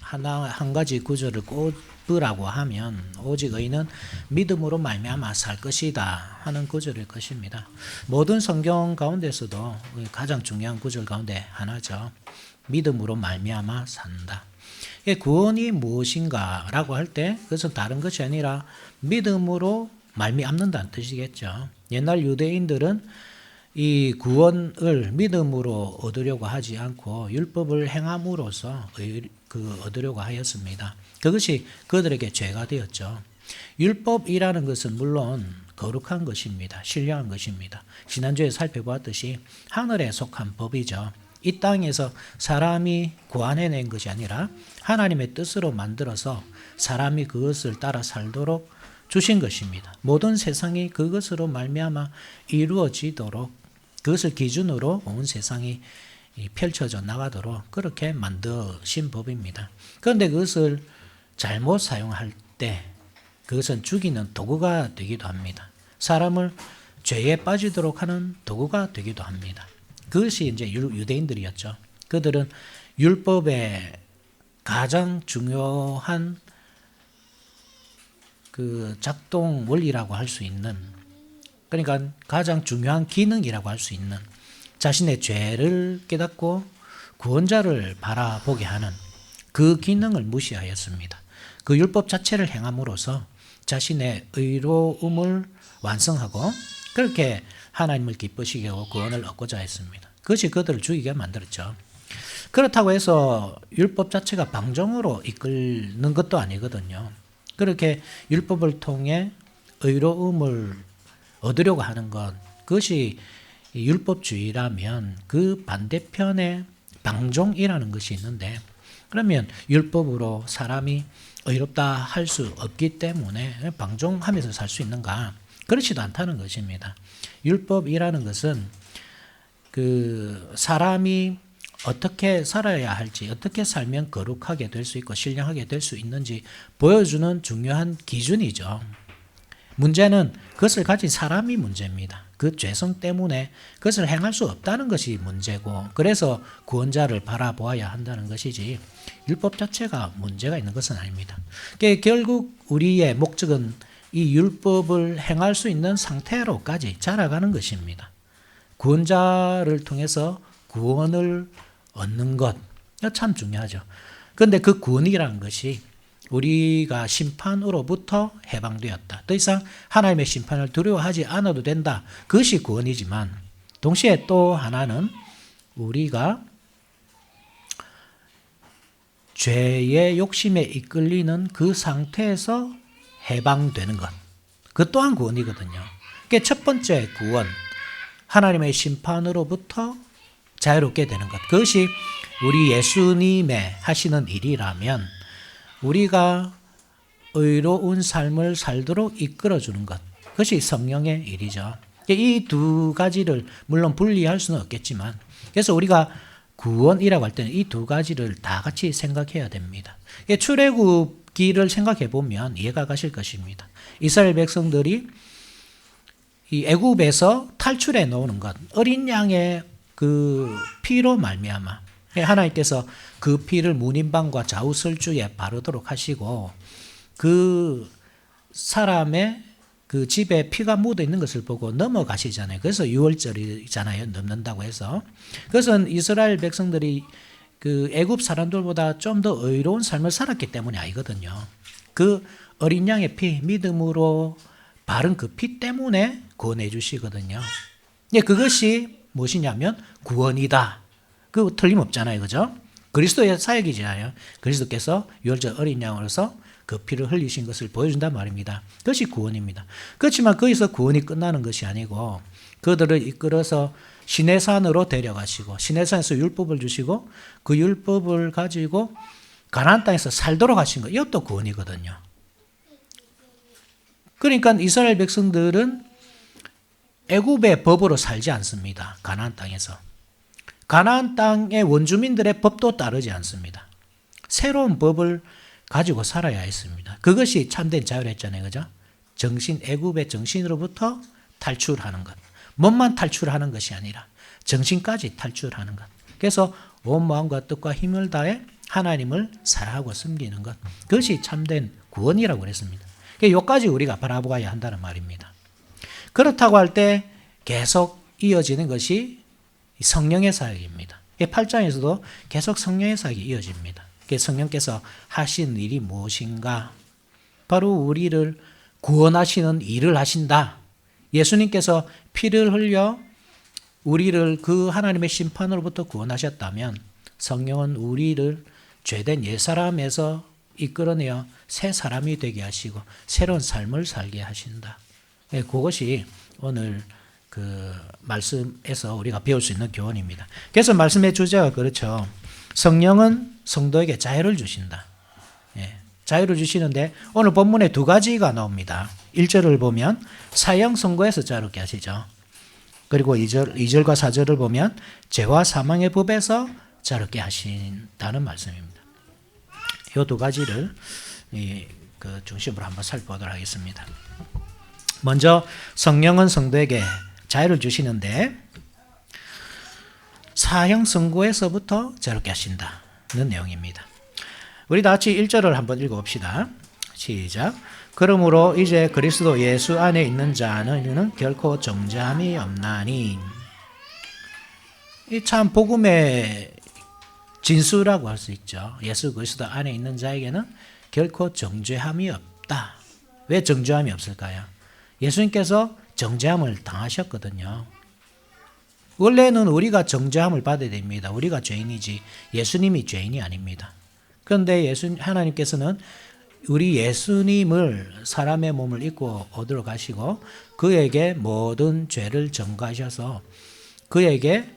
한 가지 구절을 꼽으라고 하면 오직 의인은 믿음으로 말미암아 살 것이다 하는 구절일 것입니다. 모든 성경 가운데서도 가장 중요한 구절 가운데 하나죠. 믿음으로 말미암아 산다. 구원이 무엇인가라고 할 때 그것은 다른 것이 아니라 믿음으로 말미암는다는 뜻이겠죠. 옛날 유대인들은 이 구원을 믿음으로 얻으려고 하지 않고 율법을 행함으로써 얻으려고 하였습니다. 그것이 그들에게 죄가 되었죠. 율법이라는 것은 물론 거룩한 것입니다. 신령한 것입니다. 지난주에 살펴보았듯이 하늘에 속한 법이죠. 이 땅에서 사람이 고안해낸 것이 아니라 하나님의 뜻으로 만들어서 사람이 그것을 따라 살도록 주신 것입니다. 모든 세상이 그것으로 말미암아 이루어지도록 그것을 기준으로 온 세상이 펼쳐져 나가도록 그렇게 만드신 법입니다. 그런데 그것을 잘못 사용할 때 그것은 죽이는 도구가 되기도 합니다. 사람을 죄에 빠지도록 하는 도구가 되기도 합니다. 그것이 이제 유대인들이었죠. 그들은 율법의 가장 중요한 그 작동 원리라고 할 수 있는, 그러니까 가장 중요한 기능이라고 할 수 있는 자신의 죄를 깨닫고 구원자를 바라보게 하는 그 기능을 무시하였습니다. 그 율법 자체를 행함으로써 자신의 의로움을 완성하고 그렇게 하나님을 기쁘시게 하고 구원을 얻고자 했습니다. 그것이 그들을 죽이게 만들었죠. 그렇다고 해서 율법 자체가 방종으로 이끌는 것도 아니거든요. 그렇게 율법을 통해 의로움을 얻으려고 하는 것, 그것이 율법주의라면 그 반대편에 방종이라는 것이 있는데, 그러면 율법으로 사람이 의롭다 할 수 없기 때문에 방종하면서 살 수 있는가? 그렇지도 않다는 것입니다. 율법이라는 것은 그 사람이 어떻게 살아야 할지, 어떻게 살면 거룩하게 될 수 있고 신령하게 될 수 있는지 보여주는 중요한 기준이죠. 문제는 그것을 가진 사람이 문제입니다. 그 죄성 때문에 그것을 행할 수 없다는 것이 문제고, 그래서 구원자를 바라보아야 한다는 것이지 율법 자체가 문제가 있는 것은 아닙니다. 결국 우리의 목적은 이 율법을 행할 수 있는 상태로까지 자라가는 것입니다. 구원자를 통해서 구원을 얻는 것, 참 중요하죠. 그런데 그 구원이라는 것이 우리가 심판으로부터 해방되었다. 더 이상 하나님의 심판을 두려워하지 않아도 된다. 그것이 구원이지만 동시에 또 하나는 우리가 죄의 욕심에 이끌리는 그 상태에서 해방되는 것. 그 또한 구원이거든요. 그게 첫 번째 구원, 하나님의 심판으로부터 자유롭게 되는 것. 그것이 우리 예수님의 하시는 일이라면 우리가 의로운 삶을 살도록 이끌어주는 것. 그것이 성령의 일이죠. 이 두 가지를 물론 분리할 수는 없겠지만, 그래서 우리가 구원이라고 할 때는 이 두 가지를 다 같이 생각해야 됩니다. 출애굽기를 생각해 보면 이해가 가실 것입니다. 이스라엘 백성들이 이 애굽에서 탈출해 나오는 것, 어린 양의 그 피로 말미암아 하나님께서 그 피를 문인방과 좌우설주에 바르도록 하시고 그 사람의 그 집에 피가 묻어 있는 것을 보고 넘어가시잖아요. 그래서 유월절이잖아요. 넘는다고 해서. 그것은 이스라엘 백성들이 그 애굽 사람들보다 좀 더 의로운 삶을 살았기 때문이 아니거든요. 그 어린 양의 피, 믿음으로 바른 그 피 때문에 구원해 주시거든요. 그것이 무엇이냐면 구원이다. 그거 틀림없잖아요. 그죠? 그리스도의 사역이잖아요. 그리스도께서 유월절 어린 양으로서 그 피를 흘리신 것을 보여준단 말입니다. 그것이 구원입니다. 그렇지만 거기서 구원이 끝나는 것이 아니고 그들을 이끌어서 시내산으로 데려가시고 시내산에서 율법을 주시고 그 율법을 가지고 가나안 땅에서 살도록 하신 것. 이것도 구원이거든요. 그러니까 이스라엘 백성들은 애굽의 법으로 살지 않습니다. 가나안 땅에서. 가나안 땅의 원주민들의 법도 따르지 않습니다. 새로운 법을 가지고 살아야 했습니다. 그것이 참된 자유했잖아요. 그죠? 애굽의 정신으로부터 탈출하는 것. 몸만 탈출하는 것이 아니라 정신까지 탈출하는 것. 그래서 온 마음과 뜻과 힘을 다해 하나님을 사랑하고 섬기는 것, 그것이 참된 구원이라고 그랬습니다. 여기까지 우리가 바라보아야 한다는 말입니다. 그렇다고 할 때 계속 이어지는 것이 성령의 사역입니다. 8장에서도 계속 성령의 사역이 이어집니다. 성령께서 하신 일이 무엇인가? 바로 우리를 구원하시는 일을 하신다. 예수님께서 피를 흘려 우리를 그 하나님의 심판으로부터 구원하셨다면 성령은 우리를 죄된 옛사람에서 이끌어내어 새 사람이 되게 하시고 새로운 삶을 살게 하신다. 그것이 오늘 그 말씀에서 우리가 배울 수 있는 교훈입니다. 그래서 말씀의 주제가 그렇죠. 성령은 성도에게 자유를 주신다. 자유를 주시는데 오늘 본문에 두 가지가 나옵니다. 1절을 보면 사형 선고에서 자유롭게 하시죠. 그리고 2절과 4절을 보면 죄와 사망의 법에서 자유롭게 하신다는 말씀입니다. 이 두 가지를 그 중심으로 한번 살펴보도록 하겠습니다. 먼저 성령은 성도에게 자유를 주시는데 사형 선고에서부터 자유롭게 하신다는 내용입니다. 우리 다 같이 1절을 한번 읽어봅시다. 시작. 그러므로 이제 그리스도 예수 안에 있는 자는 결코 정죄함이 없나니. 이 참 복음의 진수라고 할 수 있죠. 예수 그리스도 안에 있는 자에게는 결코 정죄함이 없다. 왜 정죄함이 없을까요? 예수님께서 정죄함을 당하셨거든요. 원래는 우리가 정죄함을 받아야 됩니다. 우리가 죄인이지 예수님이 죄인이 아닙니다. 그런데 하나님께서는 우리 예수님을 사람의 몸을 입고 얻으러 가시고 그에게 모든 죄를 전가하셔서 그에게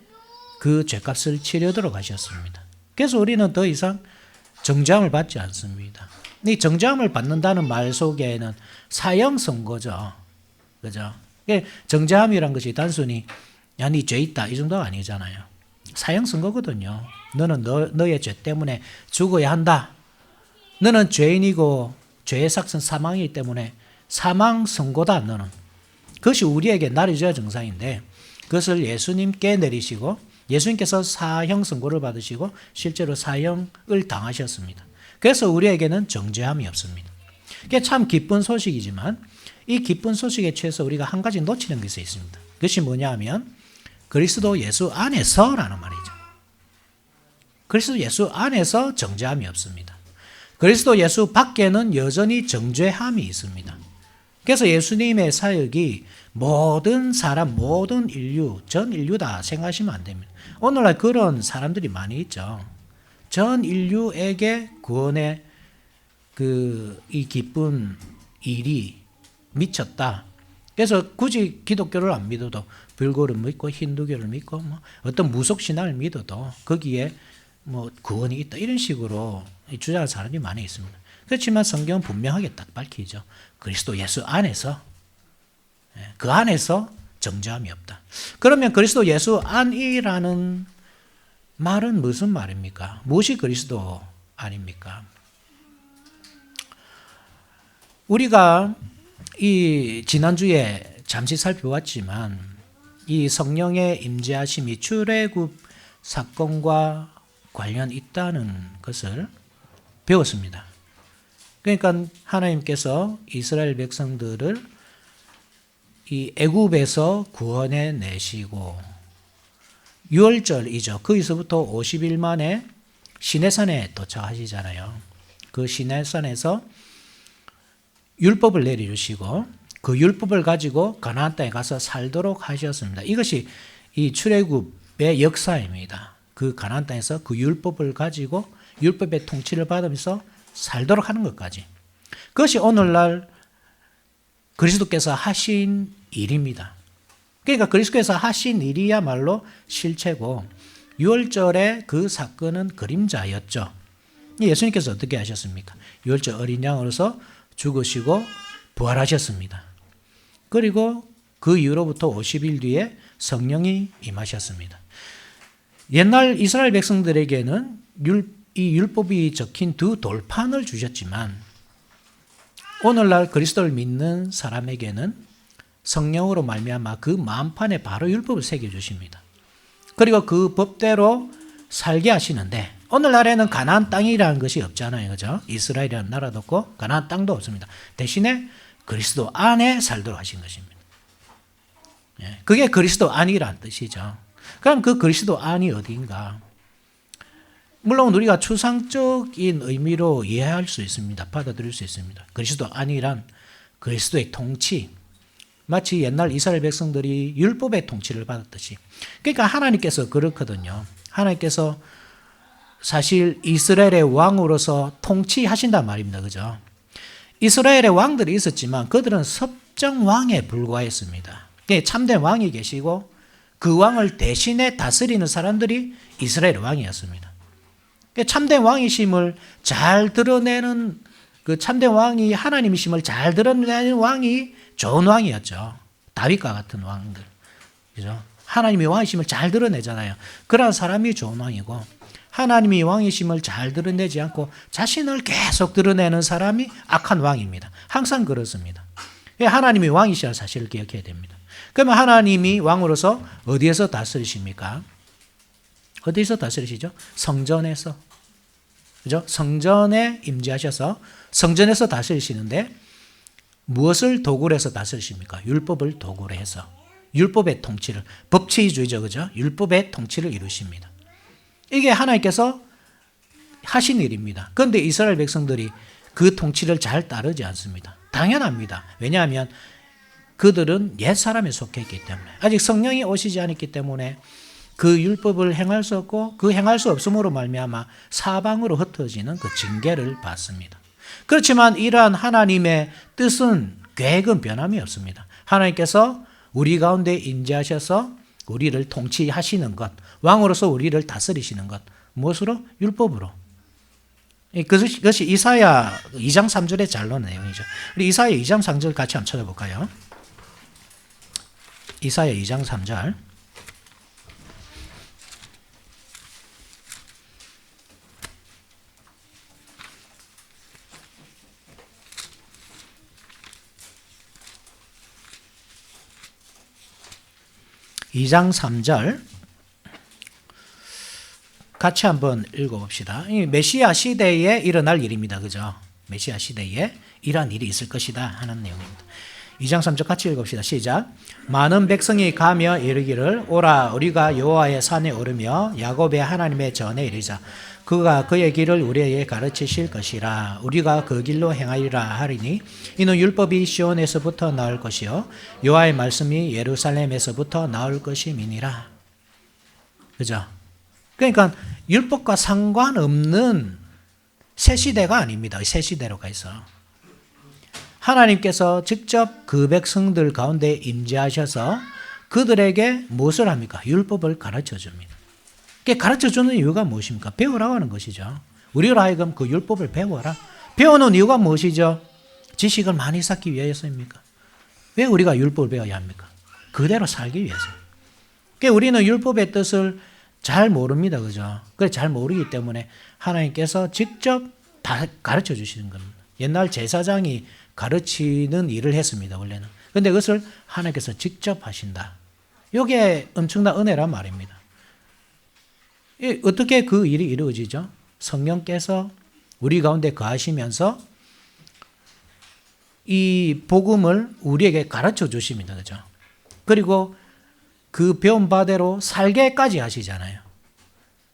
그 죄값을 치르도록 하셨습니다. 그래서 우리는 더 이상 정죄함을 받지 않습니다. 이 정죄함을 받는다는 말 속에는 사형 선고죠. 그죠? 정죄함이란 것이 단순히 야, 니 죄 있다 이 정도가 아니잖아요. 사형 선고거든요. 너는 너의 죄 때문에 죽어야 한다. 너는 죄인이고 죄의 삭은 사망이기 때문에 사망 선고다 너는. 그것이 우리에게 나르줘야 정상인데 그것을 예수님께 내리시고 예수님께서 사형 선고를 받으시고 실제로 사형을 당하셨습니다. 그래서 우리에게는 정죄함이 없습니다. 그게 참 기쁜 소식이지만 이 기쁜 소식에 취해서 우리가 한 가지 놓치는 것이 있습니다. 그것이 뭐냐 하면 그리스도 예수 안에서라는 말이죠. 그리스도 예수 안에서 정죄함이 없습니다. 그리스도 예수 밖에는 여전히 정죄함이 있습니다. 그래서 예수님의 사역이 모든 사람, 모든 인류, 전 인류다 생각하시면 안 됩니다. 오늘날 그런 사람들이 많이 있죠. 전 인류에게 구원의 이 기쁜 일이 미쳤다. 그래서 굳이 기독교를 안 믿어도 불교를 믿고 힌두교를 믿고 어떤 무속 신앙을 믿어도 거기에 구원이 있다 이런 식으로 주장하는 사람이 많이 있습니다. 그렇지만 성경은 분명하게 딱 밝히죠. 그리스도 예수 안에서 그 안에서 정죄함이 없다. 그러면 그리스도 예수 안이라는 말은 무슨 말입니까? 무엇이 그리스도 안입니까? 우리가 이 지난주에 잠시 살펴봤지만 이 성령의 임재하심이 출애굽 사건과 관련 있다는 것을 배웠습니다. 그러니까 하나님께서 이스라엘 백성들을 이 애굽에서 구원해 내시고 6월절이죠. 거기서부터 50일 만에 시내산에 도착하시잖아요. 그 시내산에서 율법을 내려주시고 그 율법을 가지고 가나안 땅에 가서 살도록 하셨습니다. 이것이 이 출애굽의 역사입니다. 그 가나안 땅에서 그 율법을 가지고 율법의 통치를 받으면서 살도록 하는 것까지. 그것이 오늘날 그리스도께서 하신 일입니다. 그러니까 그리스도께서 하신 일이야말로 실체고 6월절의 그 사건은 그림자였죠. 예수님께서 어떻게 하셨습니까? 6월절 어린 양으로서 죽으시고 부활하셨습니다. 그리고 그 이후로부터 50일 뒤에 성령이 임하셨습니다. 옛날 이스라엘 백성들에게는 이 율법이 적힌 두 돌판을 주셨지만 오늘날 그리스도를 믿는 사람에게는 성령으로 말미암아 그 마음판에 바로 율법을 새겨주십니다. 그리고 그 법대로 살게 하시는데 오늘날에는 가나안 땅이라는 것이 없잖아요. 그죠? 이스라엘이라는 나라도 없고 가나안 땅도 없습니다. 대신에 그리스도 안에 살도록 하신 것입니다. 그게 그리스도 안이라는 뜻이죠. 그럼 그 그리스도 안이 어디인가? 물론 우리가 추상적인 의미로 이해할 수 있습니다. 받아들일 수 있습니다. 그리스도 안이란 그리스도의 통치, 마치 옛날 이스라엘 백성들이 율법의 통치를 받았듯이. 그러니까 하나님께서 그렇거든요. 하나님께서 사실 이스라엘의 왕으로서 통치하신단 말입니다. 그죠? 이스라엘의 왕들이 있었지만 그들은 섭정왕에 불과했습니다. 참된 왕이 계시고 그 왕을 대신에 다스리는 사람들이 이스라엘 왕이었습니다. 참된 왕이심을 잘 드러내는 그 참된 왕이 하나님이심을 잘 드러내는 왕이 좋은 왕이었죠. 다윗과 같은 왕들. 그죠? 하나님의 왕이심을 잘 드러내잖아요. 그런 사람이 좋은 왕이고 하나님이 왕이심을 잘 드러내지 않고 자신을 계속 드러내는 사람이 악한 왕입니다. 항상 그렇습니다. 하나님이 왕이시라는 사실을 기억해야 됩니다. 그러면 하나님이 왕으로서 어디에서 다스리십니까? 어디서 다스리시죠? 성전에서. 그죠? 성전에 임재하셔서 성전에서 다스리시는데 무엇을 도구로 해서 다스리십니까? 율법을 도구로 해서 율법의 통치를, 법치주의죠. 그죠? 율법의 통치를 이루십니다. 이게 하나님께서 하신 일입니다. 그런데 이스라엘 백성들이 그 통치를 잘 따르지 않습니다. 당연합니다. 왜냐하면 그들은 옛사람에 속해 있기 때문에 아직 성령이 오시지 않았기 때문에 그 율법을 행할 수 없고 그 행할 수 없음으로 말미암아 사방으로 흩어지는 그 징계를 받습니다. 그렇지만 이러한 하나님의 뜻은 계획은 변함이 없습니다. 하나님께서 우리 가운데 임재하셔서 우리를 통치하시는 것, 왕으로서 우리를 다스리시는 것, 무엇으로? 율법으로. 그것이 이사야 2장 3절에 잘 나오는 내용이죠. 우리 이사야 2장 3절 같이 한번 찾아볼까요? 이사야 2장 3절. 이 장 3절 같이 한번 읽어봅시다. 메시아 시대에 일어날 일입니다. 그죠? 메시아 시대에 이러한 일이 있을 것이다 하는 내용입니다. 2장 3절 같이 읽읍시다. 시작. 많은 백성이 가며 이르기를 오라 우리가 여호와의 산에 오르며 야곱의 하나님의 전에 이르자. 그가 그의 길을 우리에게 가르치실 것이라. 우리가 그 길로 행하리라 하리니 이는 율법이 시온에서부터 나올 것이요 여호와의 말씀이 예루살렘에서부터 나올 것임이니라. 그죠? 그러니까 율법과 상관없는 새 시대가 아닙니다. 새 시대로 가서 하나님께서 직접 그 백성들 가운데 임재하셔서 그들에게 무엇을 합니까? 율법을 가르쳐 줍니다. 가르쳐 주는 이유가 무엇입니까? 배우라고 하는 것이죠. 우리로 하여금 그 율법을 배워라. 배우는 이유가 무엇이죠? 지식을 많이 쌓기 위해서입니까? 왜 우리가 율법을 배워야 합니까? 그대로 살기 위해서. 우리는 율법의 뜻을 잘 모릅니다. 그죠? 그래 잘 모르기 때문에 하나님께서 직접 다 가르쳐 주시는 겁니다. 옛날 제사장이 가르치는 일을 했습니다. 원래는. 그런데 그것을 하나님께서 직접 하신다. 이게 엄청난 은혜란 말입니다. 어떻게 그 일이 이루어지죠? 성령께서 우리 가운데 거하시면서 이 복음을 우리에게 가르쳐 주십니다. 그죠? 그리고 그 배운 바대로 살게까지 하시잖아요.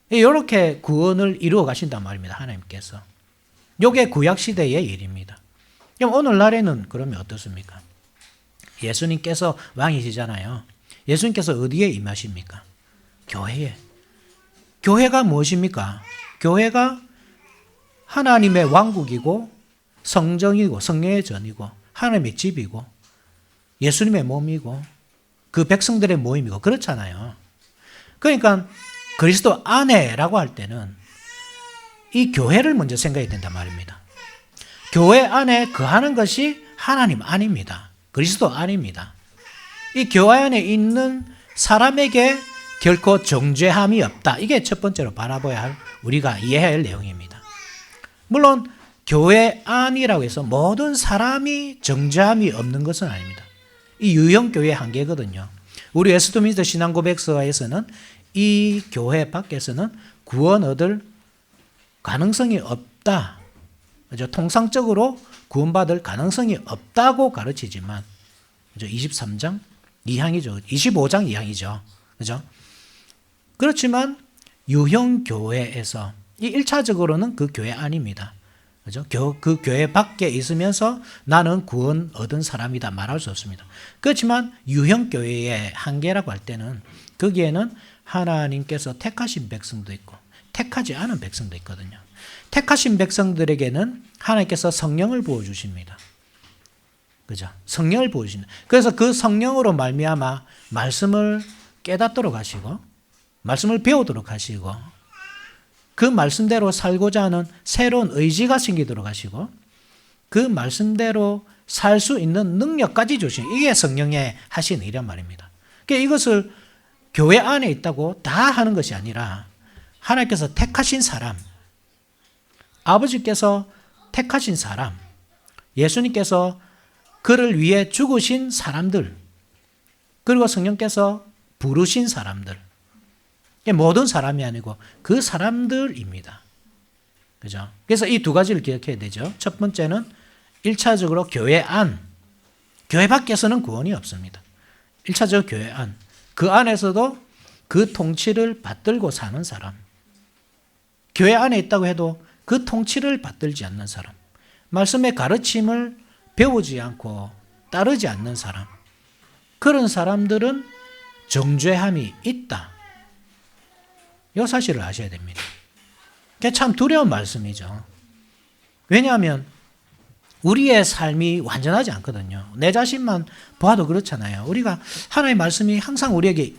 이렇게 구원을 이루어 가신단 말입니다. 하나님께서. 이게 구약시대의 일입니다. 그럼 오늘날에는 그러면 어떻습니까? 예수님께서 왕이시잖아요. 예수님께서 어디에 임하십니까? 교회에. 교회가 무엇입니까? 교회가 하나님의 왕국이고 성정이고 성령의 전이고 하나님의 집이고 예수님의 몸이고 그 백성들의 모임이고 그렇잖아요. 그러니까 그리스도 안에라고 할 때는 이 교회를 먼저 생각해야 된단 말입니다. 교회 안에 거하는 것이 하나님 안입니다. 그리스도 안입니다. 이 교회 안에 있는 사람에게 결코 정죄함이 없다. 이게 첫 번째로 바라봐야 할 우리가 이해해야 할 내용입니다. 물론 교회 안이라고 해서 모든 사람이 정죄함이 없는 것은 아닙니다. 이 유형교회의 한계거든요. 우리 웨스트민스터 신앙고백서에서는 이 교회 밖에서는 구원 얻을 가능성이 없다. 그죠? 통상적으로 구원받을 가능성이 없다고 가르치지만, 그죠? 23장 2항이죠. 25장 2항이죠. 그죠? 그렇지만 유형교회에서 이 1차적으로는 그 교회 안입니다. 그죠? 그 교회 밖에 있으면서 나는 구원 얻은 사람이다 말할 수 없습니다. 그렇지만 유형교회의 한계라고 할 때는 거기에는 하나님께서 택하신 백성도 있고 택하지 않은 백성도 있거든요. 택하신 백성들에게는 하나님께서 성령을 부어주십니다. 그죠? 성령을 부어주십니다. 그래서 그 성령으로 말미암아 말씀을 깨닫도록 하시고 말씀을 배우도록 하시고 그 말씀대로 살고자 하는 새로운 의지가 생기도록 하시고 그 말씀대로 살 수 있는 능력까지 주시는 이게 성령의 하신 일이란 말입니다. 그러니까 이것을 교회 안에 있다고 다 하는 것이 아니라 하나님께서 택하신 사람, 아버지께서 택하신 사람, 예수님께서 그를 위해 죽으신 사람들, 그리고 성령께서 부르신 사람들, 모든 사람이 아니고 그 사람들입니다. 그죠? 그래서 이 두 가지를 기억해야 되죠. 첫 번째는 1차적으로 교회 안, 교회 밖에서는 구원이 없습니다. 1차적으로 교회 안, 그 안에서도 그 통치를 받들고 사는 사람, 교회 안에 있다고 해도 그 통치를 받들지 않는 사람, 말씀의 가르침을 배우지 않고 따르지 않는 사람, 그런 사람들은 정죄함이 있다. 이 사실을 아셔야 됩니다. 그게 참 두려운 말씀이죠. 왜냐하면 우리의 삶이 완전하지 않거든요. 내 자신만 봐도 그렇잖아요. 우리가 하나님의 말씀이 항상 우리에게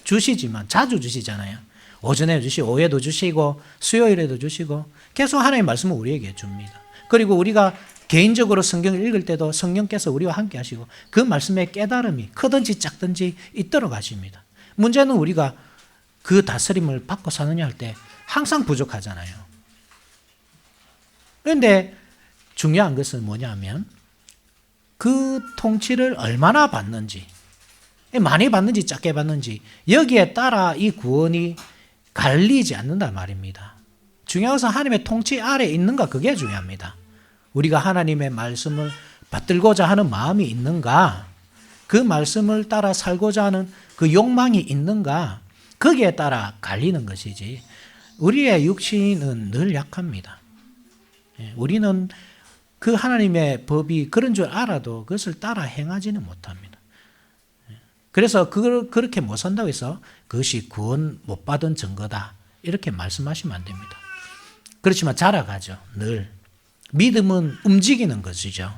주시지만 자주 주시잖아요. 오전에 주시고 오후에도 주시고 수요일에도 주시고 계속 하나님의 말씀을 우리에게 줍니다. 그리고 우리가 개인적으로 성경을 읽을 때도 성령께서 우리와 함께 하시고 그 말씀의 깨달음이 크든지 작든지 있도록 하십니다. 문제는 우리가 그 다스림을 받고 사느냐 할 때 항상 부족하잖아요. 그런데 중요한 것은 뭐냐면 그 통치를 얼마나 받는지, 많이 받는지 작게 받는지 여기에 따라 이 구원이 갈리지 않는단 말입니다. 중요한 것은 하나님의 통치 아래 있는가, 그게 중요합니다. 우리가 하나님의 말씀을 받들고자 하는 마음이 있는가, 그 말씀을 따라 살고자 하는 그 욕망이 있는가, 거기에 따라 갈리는 것이지 우리의 육신은 늘 약합니다. 우리는 그 하나님의 법이 그런 줄 알아도 그것을 따라 행하지는 못합니다. 그래서 그렇게 못 산다고 해서 그것이 구원 못 받은 증거다 이렇게 말씀하시면 안 됩니다. 그렇지만 자라가죠. 늘 믿음은 움직이는 것이죠.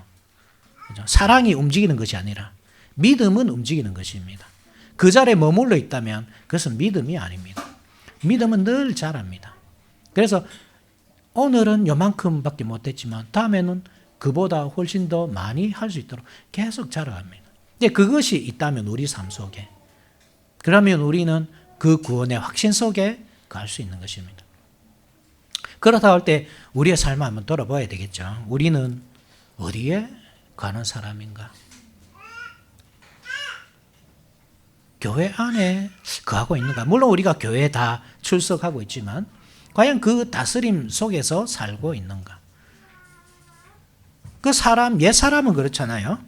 사랑이 움직이는 것이 아니라 믿음은 움직이는 것입니다. 그 자리에 머물러 있다면 그것은 믿음이 아닙니다. 믿음은 늘 자랍니다. 그래서 오늘은 요만큼밖에 못했지만 다음에는 그보다 훨씬 더 많이 할 수 있도록 계속 자라갑니다. 그것이 있다면 우리 삶 속에, 그러면 우리는 그 구원의 확신 속에 갈 수 있는 것입니다. 그렇다 할 때 우리의 삶을 한번 돌아봐야 되겠죠. 우리는 어디에 가는 사람인가? 교회 안에 거하고 있는가? 물론 우리가 교회에 다 출석하고 있지만 과연 그 다스림 속에서 살고 있는가? 그 사람, 옛사람은 그렇잖아요.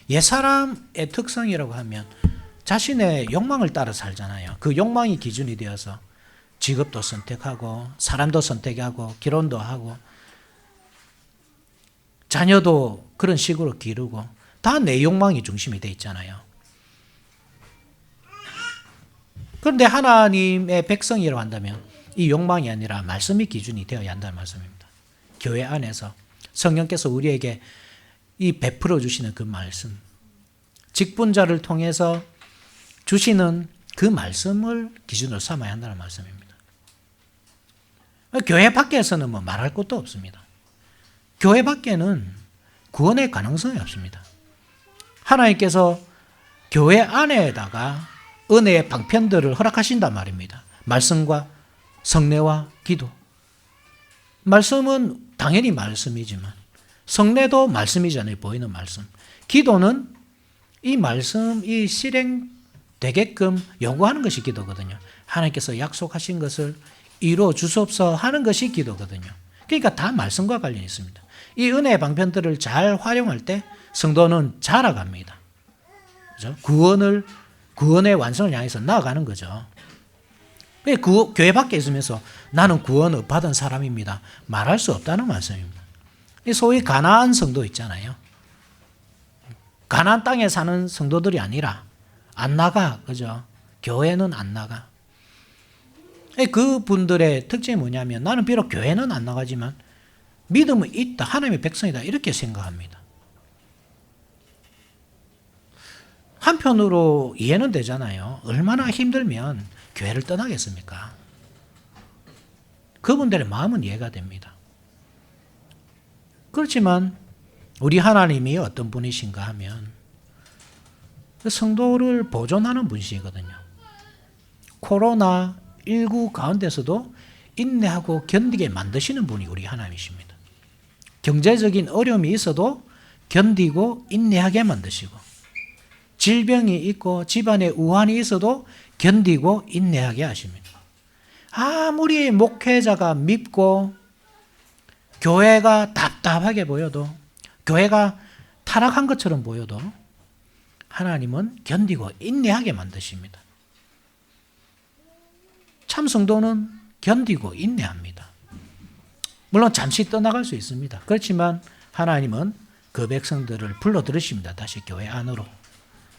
옛사람의 특성이라고 하면 자신의 욕망을 따라 살잖아요. 그 욕망이 기준이 되어서 직업도 선택하고 사람도 선택하고 결혼도 하고 자녀도 그런 식으로 기르고 다 내 욕망이 중심이 돼 있잖아요. 그런데 하나님의 백성이라고 한다면 이 욕망이 아니라 말씀이 기준이 되어야 한다는 말씀입니다. 교회 안에서 성령께서 우리에게 이 베풀어 주시는 그 말씀, 직분자를 통해서 주시는 그 말씀을 기준으로 삼아야 한다는 말씀입니다. 교회 밖에서는 뭐 말할 것도 없습니다. 교회 밖에는 구원의 가능성이 없습니다. 하나님께서 교회 안에다가 은혜의 방편들을 허락하신단 말입니다. 말씀과 성례와 기도. 말씀은 당연히 말씀이지만 성례도 말씀이잖아요. 보이는 말씀. 기도는 이 말씀이 실행되게끔 요구하는 것이 기도거든요. 하나님께서 약속하신 것을 이루어 주소서 하는 것이 기도거든요. 그러니까 다 말씀과 관련이 있습니다. 이 은혜의 방편들을 잘 활용할 때 성도는 자라갑니다. 그죠? 구원의 완성을 향해서 나아가는 거죠. 교회 밖에 있으면서 나는 구원을 받은 사람입니다. 말할 수 없다는 말씀입니다. 소위 가나안 성도 있잖아요. 가나안 땅에 사는 성도들이 아니라 안 나가. 그죠? 교회는 안 나가. 그분들의 특징이 뭐냐면 나는 비록 교회는 안 나가지만 믿음은 있다. 하나님의 백성이다. 이렇게 생각합니다. 한편으로 이해는 되잖아요. 얼마나 힘들면 교회를 떠나겠습니까? 그분들의 마음은 이해가 됩니다. 그렇지만 우리 하나님이 어떤 분이신가 하면 성도를 보존하는 분이시거든요. 코로나19 가운데서도 인내하고 견디게 만드시는 분이 우리 하나님이십니다. 경제적인 어려움이 있어도 견디고 인내하게 만드시고, 질병이 있고 집안에 우환이 있어도 견디고 인내하게 하십니다. 아무리 목회자가 밉고 교회가 답답하게 보여도, 교회가 타락한 것처럼 보여도 하나님은 견디고 인내하게 만드십니다. 참 성도는 견디고 인내합니다. 물론 잠시 떠나갈 수 있습니다. 그렇지만 하나님은 그 백성들을 불러들으십니다. 다시 교회 안으로.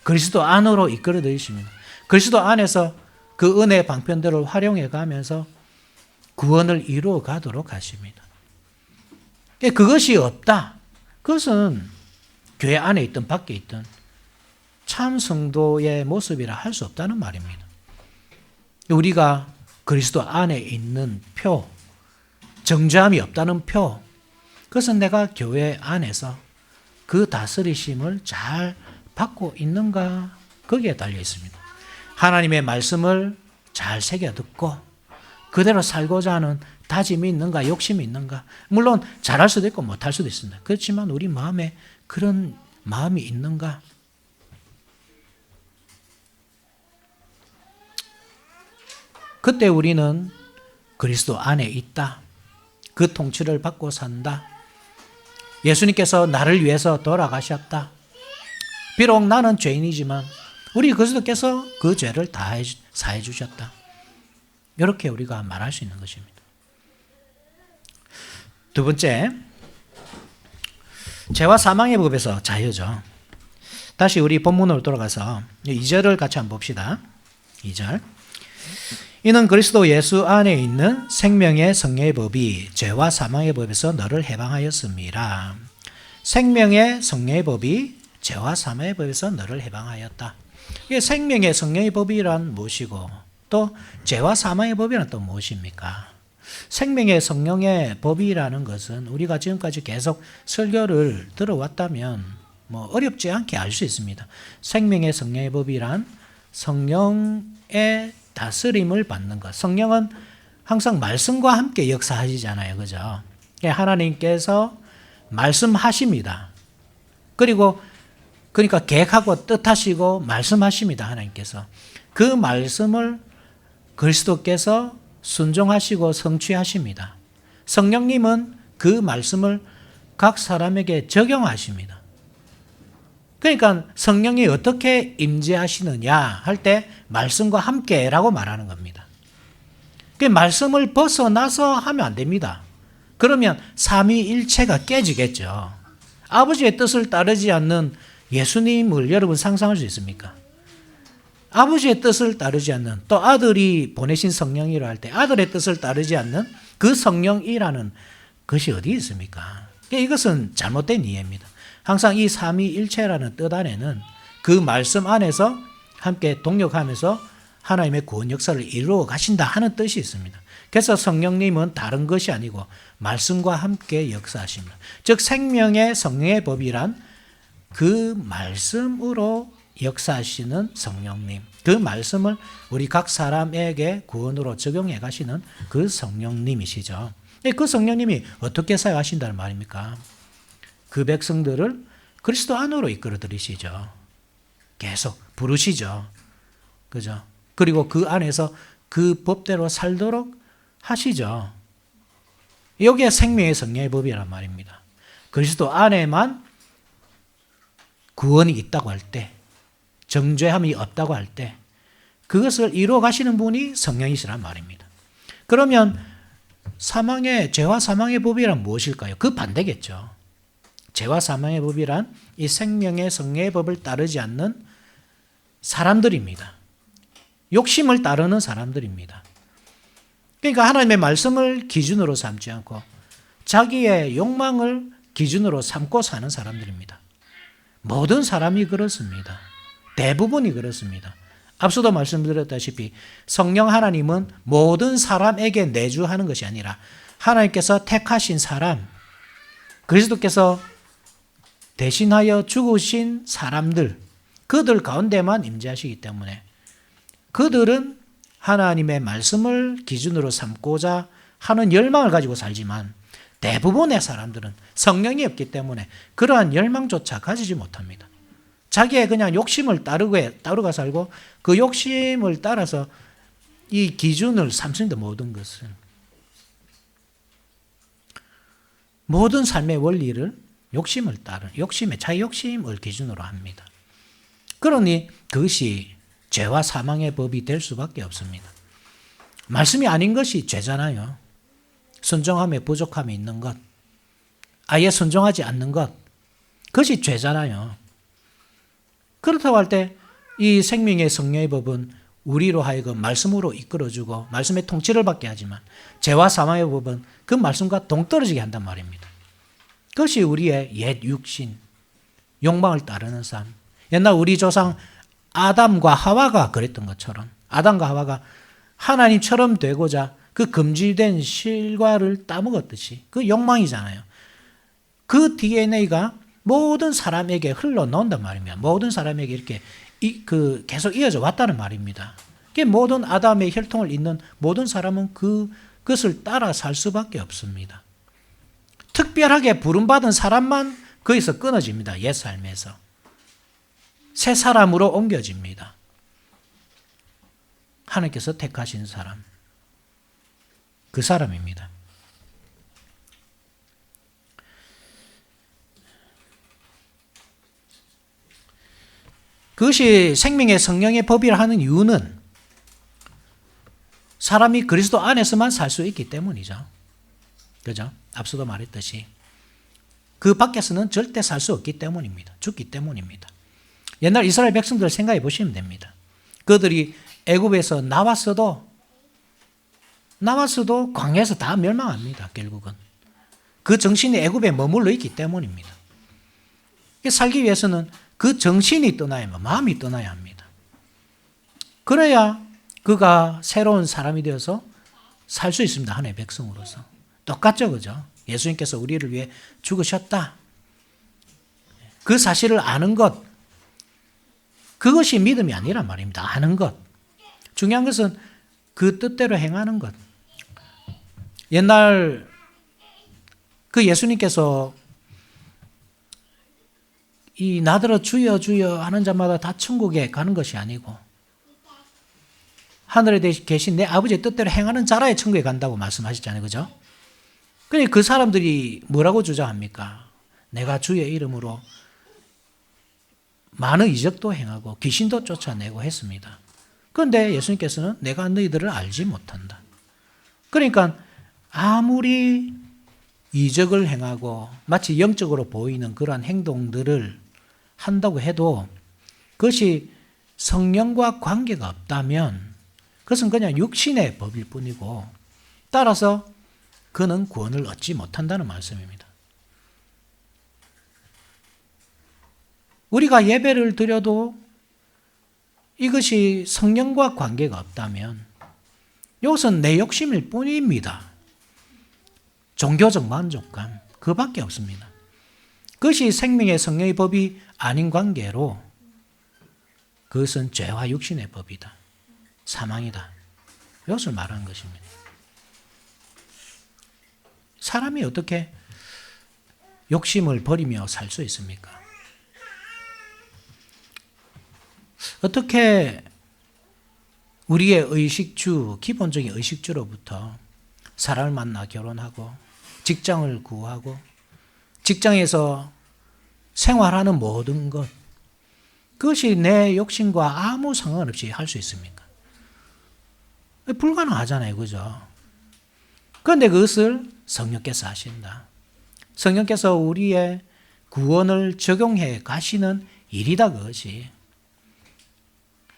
그리스도 안으로 이끌어 들이십니다. 그리스도 안에서 그 은혜의 방편들을 활용해 가면서 구원을 이루어 가도록 하십니다. 그것이 없다. 그것은 교회 안에 있든 밖에 있든 참 성도의 모습이라 할 수 없다는 말입니다. 우리가 그리스도 안에 있는 표, 정죄함이 없다는 표, 그것은 내가 교회 안에서 그 다스리심을 잘 받고 있는가, 거기에 달려 있습니다. 하나님의 말씀을 잘 새겨 듣고 그대로 살고자 하는 다짐이 있는가, 욕심이 있는가. 물론 잘할 수도 있고 못할 수도 있습니다. 그렇지만 우리 마음에 그런 마음이 있는가. 그때 우리는 그리스도 안에 있다. 그 통치를 받고 산다. 예수님께서 나를 위해서 돌아가셨다. 비록 나는 죄인이지만 우리 그리스도께서 그 죄를 다 사해 주셨다. 이렇게 우리가 말할 수 있는 것입니다. 두 번째, 죄와 사망의 법에서 자유죠. 다시 우리 본문으로 돌아가서 2절을 같이 한번 봅시다. 2절. 이는 그리스도 예수 안에 있는 생명의 성령의 법이 죄와 사망의 법에서 너를 해방하였습니다. 생명의 성령의 법이 죄와 사망의 법에서 너를 해방하였다. 이게 생명의 성령의 법이란 무엇이고 또 죄와 사망의 법이란 또 무엇입니까? 생명의 성령의 법이라는 것은 우리가 지금까지 계속 설교를 들어왔다면 어렵지 않게 알 수 있습니다. 생명의 성령의 법이란 성령의 다스림을 받는 것. 성령은 항상 말씀과 함께 역사하시잖아요. 그죠? 하나님께서 말씀하십니다. 그러니까 계획하고 뜻하시고 말씀하십니다. 하나님께서. 그 말씀을 그리스도께서 순종하시고 성취하십니다. 성령님은 그 말씀을 각 사람에게 적용하십니다. 그러니까 성령이 어떻게 임재하시느냐 할 때 말씀과 함께라고 말하는 겁니다. 그 말씀을 벗어나서 하면 안 됩니다. 그러면 삼위일체가 깨지겠죠. 아버지의 뜻을 따르지 않는 예수님을 여러분 상상할 수 있습니까? 아버지의 뜻을 따르지 않는, 또 아들이 보내신 성령이라 할 때 아들의 뜻을 따르지 않는 그 성령이라는 것이 어디 있습니까? 이것은 잘못된 이해입니다. 항상 이 삼위일체라는 뜻 안에는 그 말씀 안에서 함께 동역하면서 하나님의 구원 역사를 이루어 가신다 하는 뜻이 있습니다. 그래서 성령님은 다른 것이 아니고 말씀과 함께 역사하십니다. 즉 생명의 성령의 법이란 그 말씀으로 역사하시는 성령님, 그 말씀을 우리 각 사람에게 구원으로 적용해 가시는 그 성령님이시죠. 그 성령님이 어떻게 사용하신다는 말입니까? 그 백성들을 그리스도 안으로 이끌어 들이시죠. 계속 부르시죠. 그죠? 그리고 그 안에서 그 법대로 살도록 하시죠. 여기에 생명의 성령의 법이란 말입니다. 그리스도 안에만 구원이 있다고 할 때, 정죄함이 없다고 할 때, 그것을 이루어 가시는 분이 성령이시란 말입니다. 그러면 죄와 사망의 법이란 무엇일까요? 그 반대겠죠. 죄와 사망의 법이란 이 생명의 성령의 법을 따르지 않는 사람들입니다. 욕심을 따르는 사람들입니다. 그러니까 하나님의 말씀을 기준으로 삼지 않고 자기의 욕망을 기준으로 삼고 사는 사람들입니다. 모든 사람이 그렇습니다. 대부분이 그렇습니다. 앞서도 말씀드렸다시피 성령 하나님은 모든 사람에게 내주하는 것이 아니라 하나님께서 택하신 사람, 그리스도께서 대신하여 죽으신 사람들, 그들 가운데만 임재하시기 때문에 그들은 하나님의 말씀을 기준으로 삼고자 하는 열망을 가지고 살지만 대부분의 사람들은 성령이 없기 때문에 그러한 열망조차 가지지 못합니다. 자기의 그냥 욕심을 따르고 살고 그 욕심을 따라서 이 기준을 삼습니다. 모든 것은. 모든 삶의 원리를 자기 욕심을 기준으로 합니다. 그러니 그것이 죄와 사망의 법이 될 수밖에 없습니다. 말씀이 아닌 것이 죄잖아요. 순종함에 부족함이 있는 것, 아예 순종하지 않는 것, 그것이 죄잖아요. 그렇다고 할 때 이 생명의 성령의 법은 우리로 하여금 말씀으로 이끌어주고 말씀의 통치를 받게 하지만 죄와 사망의 법은 그 말씀과 동떨어지게 한단 말입니다. 그것이 우리의 옛 육신, 욕망을 따르는 삶. 옛날 우리 조상 아담과 하와가 그랬던 것처럼 아담과 하와가 하나님처럼 되고자 그 금지된 실과를 따먹었듯이 그 욕망이잖아요. 그 DNA가 모든 사람에게 흘러나온단 말입니다. 모든 사람에게 이렇게 계속 이어져 왔다는 말입니다. 모든 아담의 혈통을 잇는 모든 사람은 그것을 따라 살 수밖에 없습니다. 특별하게 부름받은 사람만 거기서 끊어집니다. 옛 삶에서. 새 사람으로 옮겨집니다. 하나님께서 택하신 사람. 그 사람입니다. 그것이 생명의 성령의 법이라 하는 이유는 사람이 그리스도 안에서만 살 수 있기 때문이죠. 그죠? 앞서도 말했듯이 그 밖에서는 절대 살 수 없기 때문입니다. 죽기 때문입니다. 옛날 이스라엘 백성들 생각해 보시면 됩니다. 그들이 애굽에서 나왔어도 광야에서 다 멸망합니다. 결국은. 그 정신이 애굽에 머물러 있기 때문입니다. 살기 위해서는 그 정신이 떠나야, 마음이 떠나야 합니다. 그래야 그가 새로운 사람이 되어서 살 수 있습니다. 하나님의 백성으로서. 똑같죠, 그죠? 예수님께서 우리를 위해 죽으셨다. 그 사실을 아는 것, 그것이 믿음이 아니란 말입니다. 아는 것. 중요한 것은 그 뜻대로 행하는 것. 옛날 그 예수님께서 이 나더러 주여 주여 하는 자마다 다 천국에 가는 것이 아니고 하늘에 계신 내 아버지의 뜻대로 행하는 자라야 천국에 간다고 말씀하셨잖아요. 그죠? 그러니까 그 사람들이 뭐라고 주장합니까? 내가 주의 이름으로 많은 이적도 행하고 귀신도 쫓아내고 했습니다. 그런데 예수님께서는 내가 너희들을 알지 못한다. 그러니까 아무리 이적을 행하고 마치 영적으로 보이는 그러한 행동들을 한다고 해도 그것이 성령과 관계가 없다면 그것은 그냥 육신의 법일 뿐이고 따라서 그는 구원을 얻지 못한다는 말씀입니다. 우리가 예배를 드려도 이것이 성령과 관계가 없다면 이것은 내 욕심일 뿐입니다. 종교적 만족감, 그밖에 없습니다. 그것이 생명의 성령의 법이 아닌 관계로 그것은 죄와 육신의 법이다. 사망이다. 이것을 말하는 것입니다. 사람이 어떻게 욕심을 버리며 살 수 있습니까? 어떻게 우리의 의식주, 기본적인 의식주로부터 사람을 만나 결혼하고 직장을 구하고 직장에서 생활하는 모든 것, 그것이 내 욕심과 아무 상관없이 할 수 있습니까? 불가능하잖아요. 그죠? 그런데 그것을 성령께서 하신다. 성령께서 우리의 구원을 적용해 가시는 일이다, 그것이.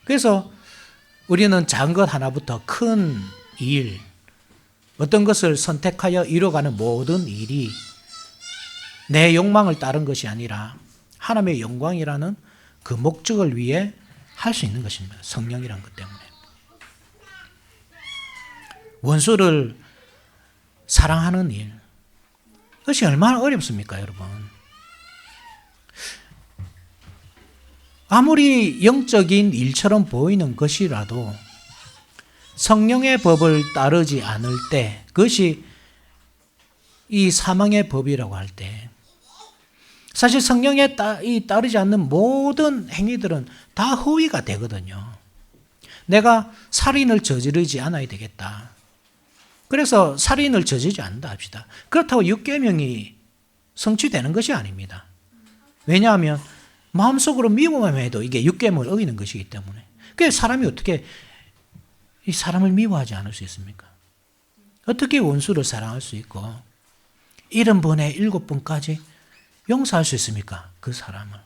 그래서 우리는 작은 것 하나부터 큰 일, 어떤 것을 선택하여 이뤄가는 모든 일이 내 욕망을 따른 것이 아니라 하나님의 영광이라는 그 목적을 위해 할 수 있는 것입니다. 성령이라는 것 때문에. 원수를 사랑하는 일, 그것이 얼마나 어렵습니까, 여러분? 아무리 영적인 일처럼 보이는 것이라도 성령의 법을 따르지 않을 때, 그것이 이 사망의 법이라고 할 때, 사실 성령에 따르지 않는 모든 행위들은 다 허위가 되거든요. 내가 살인을 저지르지 않아야 되겠다. 그래서 살인을 저지르지 않는다 합시다. 그렇다고 6계명이 성취되는 것이 아닙니다. 왜냐하면 마음속으로 미워만 해도 이게 6계명을 어기는 것이기 때문에. 그래서 사람이 어떻게 이 사람을 미워하지 않을 수 있습니까? 어떻게 원수를 사랑할 수 있고 70번에 7번까지 용서할 수 있습니까? 그 사람을.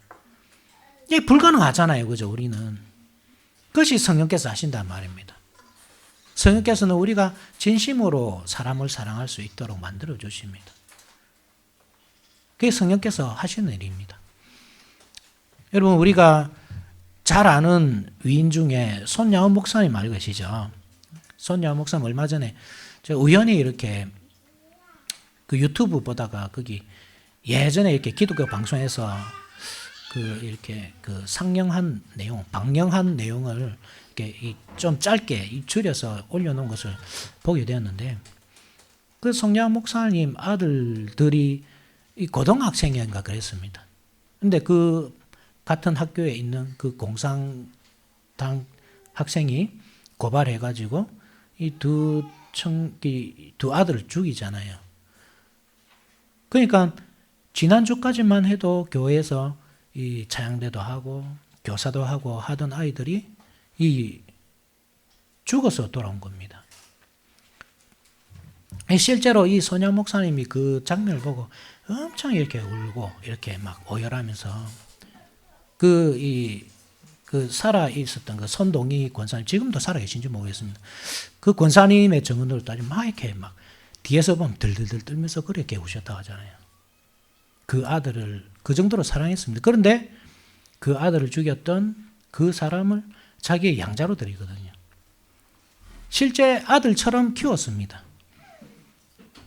이게 불가능하잖아요. 그죠? 우리는. 그것이 성령께서 하신단 말입니다. 성령께서는 우리가 진심으로 사람을 사랑할 수 있도록 만들어 주십니다. 그게 성령께서 하시는 일입니다. 여러분, 우리가 잘 아는 위인 중에 손야원 목사님 알고 계시죠? 손야원 목사님 얼마 전에 제가 우연히 이렇게 그 유튜브 보다가 거기 예전에 이렇게 기독교 방송에서 이렇게 상영한 내용, 방영한 내용을 이렇게 좀 짧게 줄여서 올려놓은 것을 보게 되었는데, 그 손야원 목사님 아들들이 고등학생인가 그랬습니다. 근데 그 같은 학교에 있는 그 공산당 학생이 고발해가지고 이 두 아들을 죽이잖아요. 그러니까 지난주까지만 해도 교회에서 이 차양대도 하고 교사도 하고 하던 아이들이 죽어서 돌아온 겁니다. 실제로 이 손야 목사님이 그 장면을 보고 엄청 이렇게 울고 이렇게 막 오열하면서 그 살아 있었던 그 손동희 권사님, 지금도 살아 계신지 모르겠습니다. 그 권사님의 증언으로 따지면 막 이렇게 막 뒤에서 보면 들들들 떨면서 그렇게 우셨다고 하잖아요. 그 아들을 그 정도로 사랑했습니다. 그런데 그 아들을 죽였던 그 사람을 자기의 양자로 들이거든요. 실제 아들처럼 키웠습니다.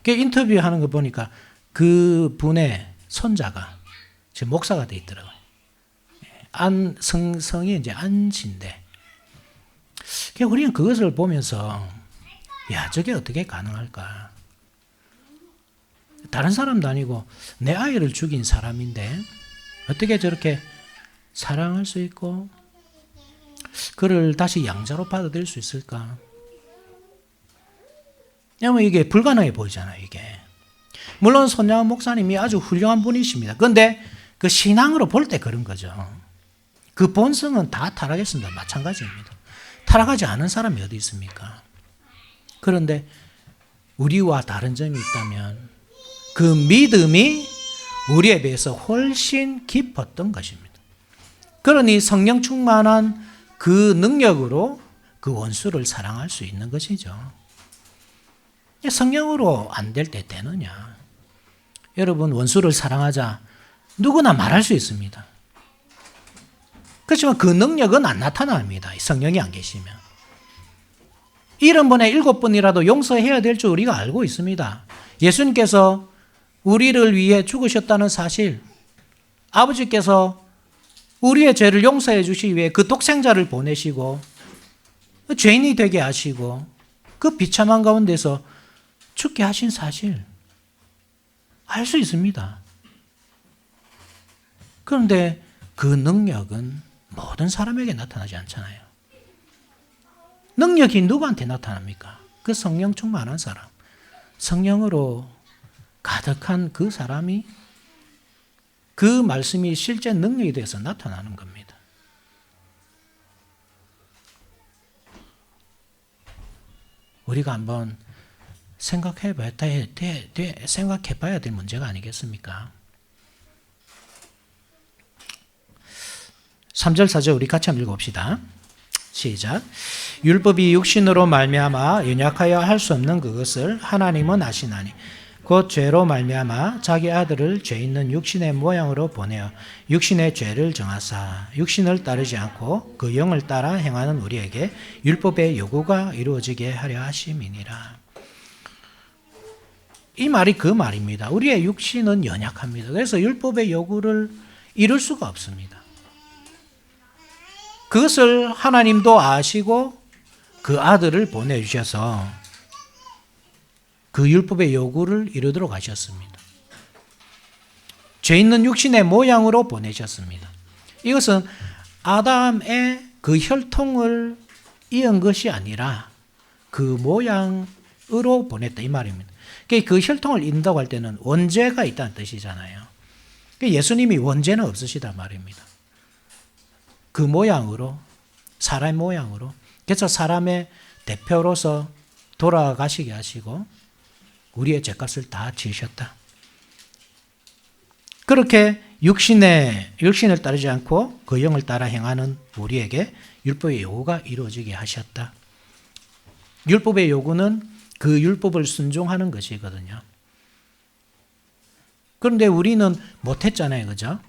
그 인터뷰하는 거 보니까 그 분의 손자가 지금 목사가 돼 있더라고요. 성이 이제 안씨인데, 우리는 그것을 보면서, 야, 저게 어떻게 가능할까? 다른 사람도 아니고 내 아이를 죽인 사람인데 어떻게 저렇게 사랑할 수 있고 그를 다시 양자로 받아들일 수 있을까? 왜냐하면 이게 불가능해 보이잖아요. 이게 물론 손야원 목사님이 아주 훌륭한 분이십니다. 그런데 그 신앙으로 볼 때 그런 거죠. 그 본성은 다 타락했습니다. 마찬가지입니다. 타락하지 않은 사람이 어디 있습니까? 그런데 우리와 다른 점이 있다면 그 믿음이 우리에 비해서 훨씬 깊었던 것입니다. 그러니 성령 충만한 그 능력으로 그 원수를 사랑할 수 있는 것이죠. 성령으로 안 될 때 되느냐? 여러분, 원수를 사랑하자 누구나 말할 수 있습니다. 그렇지만 그 능력은 안 나타납니다. 성령이 안 계시면. 70번에 7번이라도 용서해야 될 줄 우리가 알고 있습니다. 예수님께서 우리를 위해 죽으셨다는 사실, 아버지께서 우리의 죄를 용서해 주시기 위해 그 독생자를 보내시고 죄인이 되게 하시고 그 비참한 가운데서 죽게 하신 사실 알 수 있습니다. 그런데 그 능력은 모든 사람에게 나타나지 않잖아요. 능력이 누구한테 나타납니까? 그 성령 충만한 사람. 성령으로 가득한 그 사람이 그 말씀이 실제 능력이 되어서 나타나는 겁니다. 우리가 한번 생각해봐야 될 문제가 아니겠습니까? 3절 4절 우리 같이 한번 읽어봅시다. 시작. 율법이 육신으로 말미암아 연약하여 할 수 없는 그것을 하나님은 아시나니 곧 죄로 말미암아 자기 아들을 죄 있는 육신의 모양으로 보내어 육신의 죄를 정하사 육신을 따르지 않고 그 영을 따라 행하는 우리에게 율법의 요구가 이루어지게 하려 하심이니라. 이 말이 그 말입니다. 우리의 육신은 연약합니다. 그래서 율법의 요구를 이룰 수가 없습니다. 그것을 하나님도 아시고 그 아들을 보내주셔서 그 율법의 요구를 이루도록 하셨습니다. 죄 있는 육신의 모양으로 보내셨습니다. 이것은 아담의 그 혈통을 이은 것이 아니라 그 모양으로 보냈다 이 말입니다. 그 혈통을 잇는다고 할 때는 원죄가 있다는 뜻이잖아요. 예수님이 원죄는 없으시단 말입니다. 그 모양으로 사람의 모양으로 그래서 사람의 대표로서 돌아가시게 하시고 우리의 죄값을 다 지으셨다. 그렇게 육신을 따르지 않고 그 영을 따라 행하는 우리에게 율법의 요구가 이루어지게 하셨다. 율법의 요구는 그 율법을 순종하는 것이거든요. 그런데 우리는 못했잖아요. 그죠?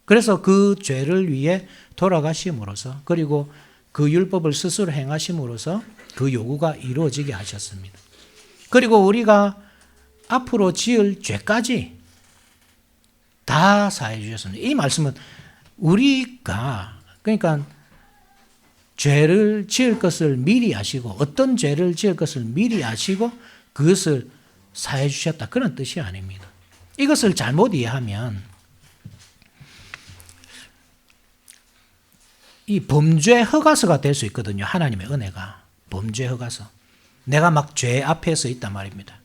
그래서 그 죄를 위해 돌아가심으로써 그리고 그 율법을 스스로 행하심으로써 그 요구가 이루어지게 하셨습니다. 그리고 우리가 앞으로 지을 죄까지 다 사해 주셨습니다. 이 말씀은 우리가 그러니까 죄를 지을 것을 미리 아시고 어떤 죄를 지을 것을 미리 아시고 그것을 사해 주셨다 그런 뜻이 아닙니다. 이것을 잘못 이해하면 이 범죄 허가서가 될 수 있거든요. 하나님의 은혜가 범죄 허가서. 내가 막 죄 앞에 서 있단 말입니다.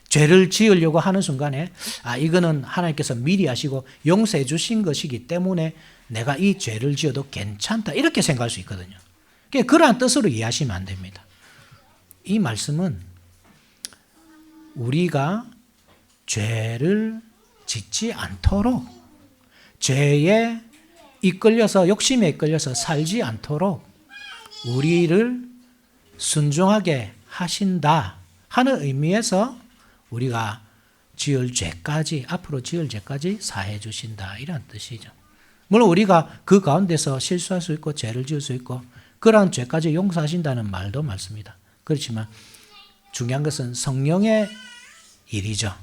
죄를 지으려고 하는 순간에 이거는 하나님께서 미리 하시고 용서해 주신 것이기 때문에 내가 이 죄를 지어도 괜찮다 이렇게 생각할 수 있거든요. 그러한 뜻으로 이해하시면 안 됩니다. 이 말씀은 우리가 죄를 짓지 않도록 죄에 이끌려서 욕심에 이끌려서 살지 않도록 우리를 순종하게 하신다 하는 의미에서 우리가 지을 죄까지 앞으로 지을 죄까지 사해 주신다 이런 뜻이죠. 물론 우리가 그 가운데서 실수할 수 있고 죄를 지을 수 있고 그러한 죄까지 용서하신다는 말도 많습니다. 그렇지만 중요한 것은 성령의 일이죠.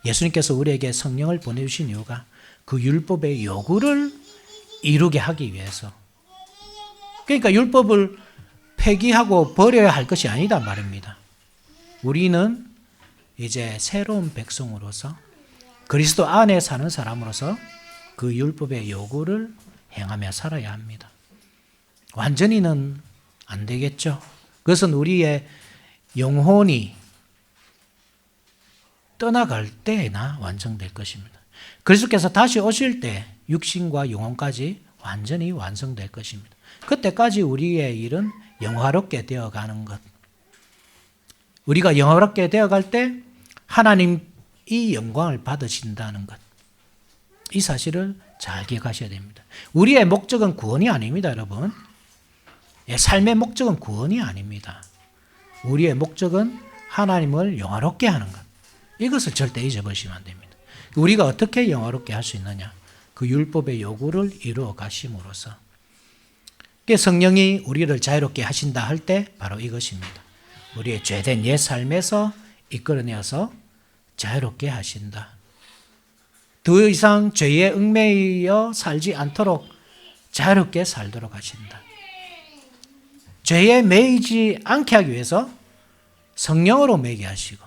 예수님께서 우리에게 성령을 보내주신 이유가 그 율법의 요구를 이루게 하기 위해서. 그러니까 율법을 폐기하고 버려야 할 것이 아니다 말입니다. 우리는 이제 새로운 백성으로서 그리스도 안에 사는 사람으로서 그 율법의 요구를 행하며 살아야 합니다. 완전히는 안 되겠죠. 그것은 우리의 영혼이 떠나갈 때나 완성될 것입니다. 그리스도께서 다시 오실 때 육신과 영혼까지 완전히 완성될 것입니다. 그때까지 우리의 일은 영화롭게 되어가는 것. 우리가 영화롭게 되어갈 때 하나님 이 영광을 받으신다는 것. 이 사실을 잘 기억하셔야 됩니다. 우리의 목적은 구원이 아닙니다, 여러분. 삶의 목적은 구원이 아닙니다. 우리의 목적은 하나님을 영화롭게 하는 것. 이것을 절대 잊어버리시면 안 됩니다. 우리가 어떻게 영화롭게 할 수 있느냐? 그 율법의 요구를 이루어 가심으로써. 성령이 우리를 자유롭게 하신다 할 때 바로 이것입니다. 우리의 죄된 옛 삶에서 이끌어내어서 자유롭게 하신다. 더 이상 죄에 얽매여 살지 않도록 자유롭게 살도록 하신다. 죄에 매이지 않게 하기 위해서 성령으로 매게 하시고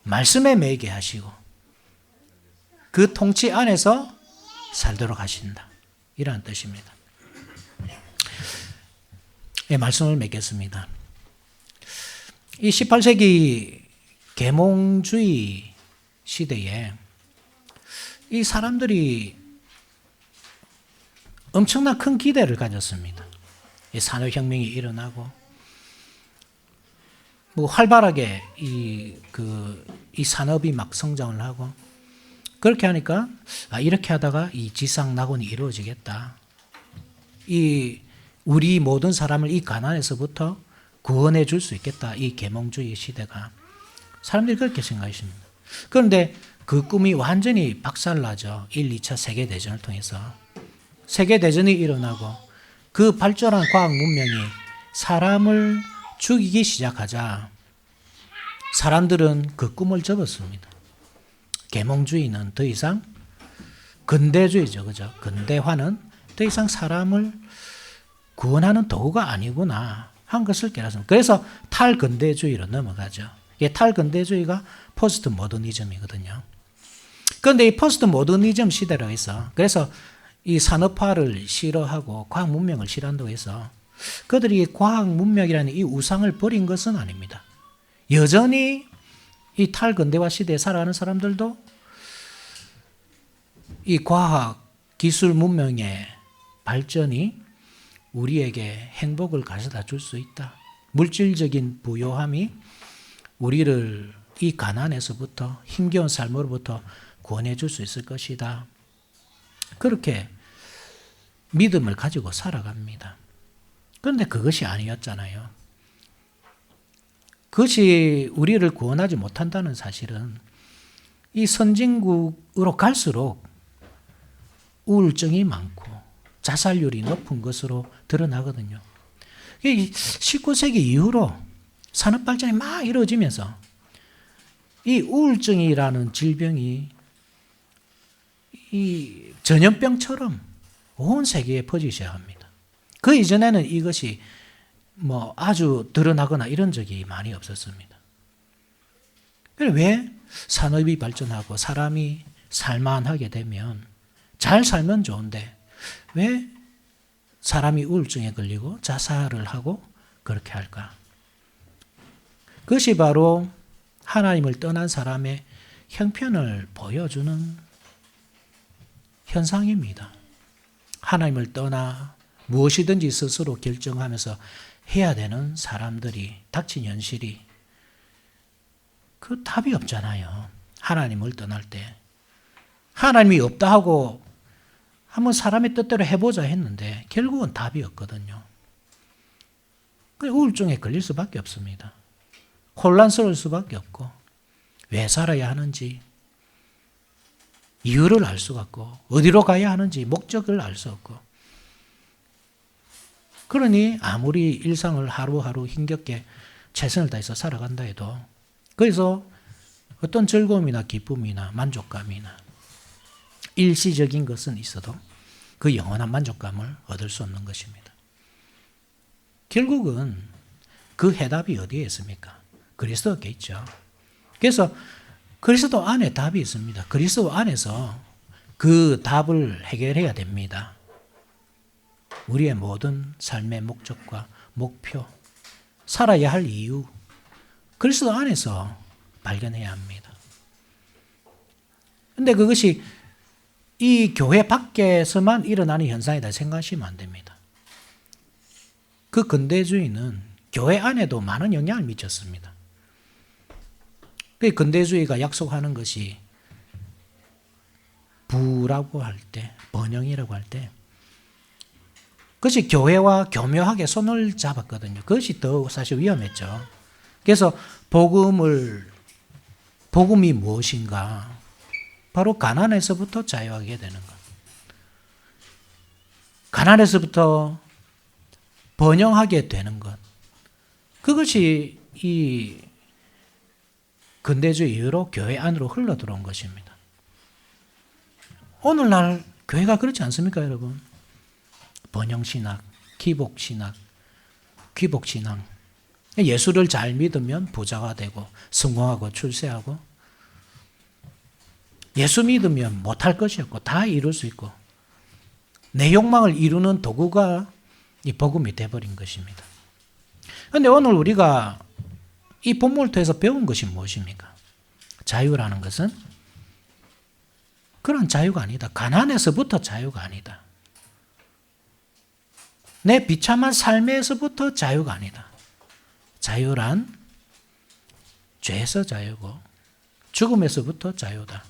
말씀에 매게 하시고 그 통치 안에서 살도록 하신다. 이러한 뜻입니다. 말씀을 맺겠습니다. 이 18세기 계몽주의 시대에 이 사람들이 엄청난 큰 기대를 가졌습니다. 이 산업혁명이 일어나고 뭐 활발하게 이 산업이 막 성장을 하고 그렇게 하니까 이렇게 하다가 이 지상낙원이 이루어지겠다. 이 우리 모든 사람을 이 가난에서부터 구원해 줄 수 있겠다. 이 계몽주의 시대가. 사람들이 그렇게 생각했습니다. 그런데 그 꿈이 완전히 박살나죠. 1, 2차 세계대전을 통해서. 세계대전이 일어나고 그 발전한 과학 문명이 사람을 죽이기 시작하자 사람들은 그 꿈을 접었습니다. 계몽주의는 더 이상 근대주의죠. 그죠? 근대화는 더 이상 사람을 구원하는 도구가 아니구나 한 것을 깨닫습니다. 그래서 탈근대주의로 넘어가죠. 이게 탈근대주의가 포스트 모더니즘이거든요. 그런데 이 포스트 모더니즘 시대로 해서 그래서 이 산업화를 싫어하고 과학 문명을 싫어한다고 해서 그들이 과학 문명이라는 이 우상을 버린 것은 아닙니다. 여전히 이 탈근대화 시대에 살아가는 사람들도 이 과학 기술 문명의 발전이 우리에게 행복을 가져다 줄 수 있다. 물질적인 부요함이 우리를 이 가난에서부터 힘겨운 삶으로부터 구원해 줄 수 있을 것이다. 그렇게 믿음을 가지고 살아갑니다. 그런데 그것이 아니었잖아요. 그것이 우리를 구원하지 못한다는 사실은 이 선진국으로 갈수록 우울증이 많고 자살률이 높은 것으로 드러나거든요. 19세기 이후로 산업 발전이 막 이루어지면서 이 우울증이라는 질병이 이 전염병처럼 온 세계에 퍼지기 시작합니다. 그 이전에는 이것이 뭐 아주 드러나거나 이런 적이 많이 없었습니다. 왜 산업이 발전하고 사람이 살만하게 되면 잘 살면 좋은데 왜 사람이 우울증에 걸리고 자살을 하고 그렇게 할까? 그것이 바로 하나님을 떠난 사람의 형편을 보여주는 현상입니다. 하나님을 떠나 무엇이든지 스스로 결정하면서 해야 되는 사람들이 닥친 현실이 그 답이 없잖아요. 하나님을 떠날 때. 하나님이 없다 하고 한번 사람의 뜻대로 해보자 했는데 결국은 답이 없거든요. 우울증에 걸릴 수밖에 없습니다. 혼란스러울 수밖에 없고 왜 살아야 하는지 이유를 알 수가 없고 어디로 가야 하는지 목적을 알 수 없고 그러니 아무리 일상을 하루하루 힘겹게 최선을 다해서 살아간다 해도 그래서 어떤 즐거움이나 기쁨이나 만족감이나 일시적인 것은 있어도 그 영원한 만족감을 얻을 수 없는 것입니다. 결국은 그 해답이 어디에 있습니까? 그리스도께 있죠. 그래서 그리스도 안에 답이 있습니다. 그리스도 안에서 그 답을 해결해야 됩니다. 우리의 모든 삶의 목적과 목표, 살아야 할 이유, 그리스도 안에서 발견해야 합니다. 그런데 그것이 이 교회 밖에서만 일어나는 현상이다 생각하시면 안 됩니다. 그 근대주의는 교회 안에도 많은 영향을 미쳤습니다. 그 근대주의가 약속하는 것이 부라고 할 때, 번영이라고 할 때 그것이 교회와 교묘하게 손을 잡았거든요. 그것이 더 사실 위험했죠. 그래서 복음이 무엇인가? 바로 가난에서부터 자유하게 되는 것. 가난에서부터 번영하게 되는 것. 그것이 이 근대주의 이후로 교회 안으로 흘러들어온 것입니다. 오늘날 교회가 그렇지 않습니까, 여러분? 번영신학, 기복신학, 귀복신앙. 예수를 잘 믿으면 부자가 되고 성공하고 출세하고 예수 믿으면 못할 것이 없고 다 이룰 수 있고 내 욕망을 이루는 도구가 이 복음이 되어버린 것입니다. 그런데 오늘 우리가 이 본문을 통해서 배운 것이 무엇입니까? 자유라는 것은 그런 자유가 아니다. 가난에서부터 자유가 아니다. 내 비참한 삶에서부터 자유가 아니다. 자유란 죄에서 자유고 죽음에서부터 자유다.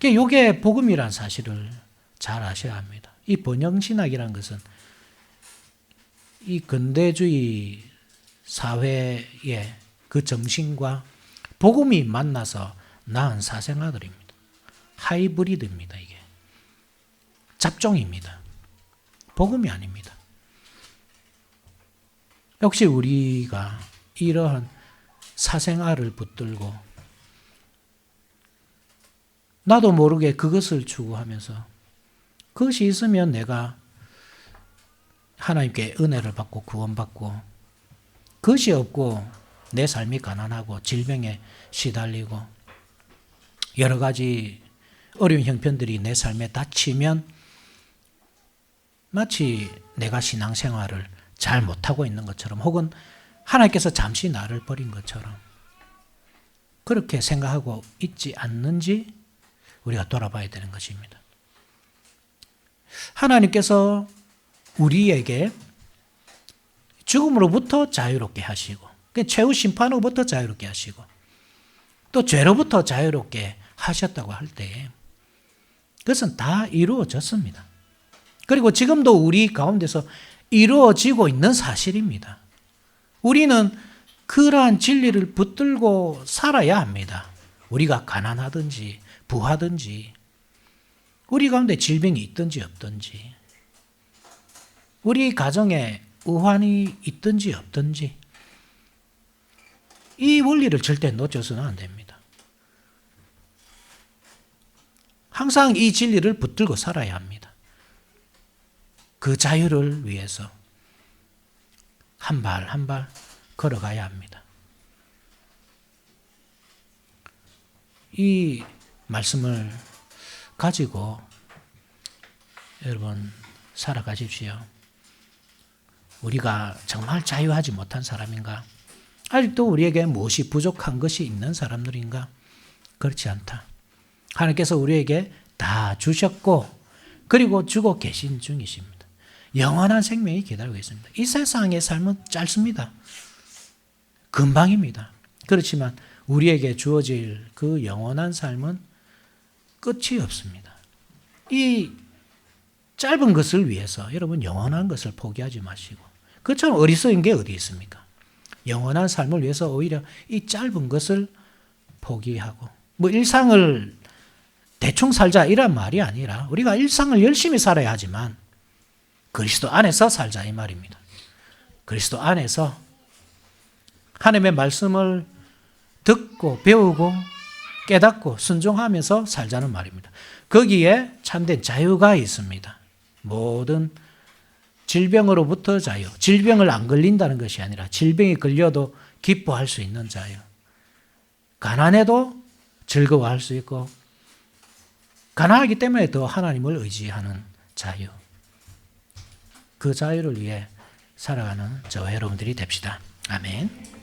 이게 복음이란 사실을 잘 아셔야 합니다. 이 번영신학이라는 것은 이 근대주의 사회의 그 정신과 복음이 만나서 낳은 사생아들입니다. 하이브리드입니다. 이게 잡종입니다. 복음이 아닙니다. 역시 우리가 이러한 사생아를 붙들고 나도 모르게 그것을 추구하면서 그것이 있으면 내가 하나님께 은혜를 받고 구원받고 그것이 없고 내 삶이 가난하고 질병에 시달리고 여러 가지 어려운 형편들이 내 삶에 닥치면 마치 내가 신앙생활을 잘 못하고 있는 것처럼 혹은 하나님께서 잠시 나를 버린 것처럼 그렇게 생각하고 있지 않는지 우리가 돌아봐야 되는 것입니다. 하나님께서 우리에게 죽음으로부터 자유롭게 하시고 최후 심판으로부터 자유롭게 하시고 또 죄로부터 자유롭게 하셨다고 할 때 그것은 다 이루어졌습니다. 그리고 지금도 우리 가운데서 이루어지고 있는 사실입니다. 우리는 그러한 진리를 붙들고 살아야 합니다. 우리가 가난하든지 부하든지 우리 가운데 질병이 있든지 없든지 우리 가정에 우환이 있든지 없든지 이 원리를 절대 놓쳐서는 안 됩니다. 항상 이 진리를 붙들고 살아야 합니다. 그 자유를 위해서 한 발 한 발 걸어가야 합니다. 이 말씀을 가지고 여러분 살아가십시오. 우리가 정말 자유하지 못한 사람인가? 아직도 우리에게 무엇이 부족한 것이 있는 사람들인가? 그렇지 않다. 하나님께서 우리에게 다 주셨고 그리고 주고 계신 중이십니다. 영원한 생명이 기다리고 있습니다. 이 세상의 삶은 짧습니다. 금방입니다. 그렇지만 우리에게 주어질 그 영원한 삶은 끝이 없습니다. 이 짧은 것을 위해서 여러분 영원한 것을 포기하지 마시고 그처럼 어리석은 게 어디 있습니까? 영원한 삶을 위해서 오히려 이 짧은 것을 포기하고 일상을 대충 살자 이런 말이 아니라 우리가 일상을 열심히 살아야 하지만 그리스도 안에서 살자 이 말입니다. 그리스도 안에서 하나님의 말씀을 듣고 배우고 깨닫고 순종하면서 살자는 말입니다. 거기에 참된 자유가 있습니다. 모든 질병으로부터 자유. 질병을 안 걸린다는 것이 아니라 질병이 걸려도 기뻐할 수 있는 자유. 가난해도 즐거워할 수 있고 가난하기 때문에 더 하나님을 의지하는 자유. 그 자유를 위해 살아가는 저와 여러분들이 됩시다. 아멘.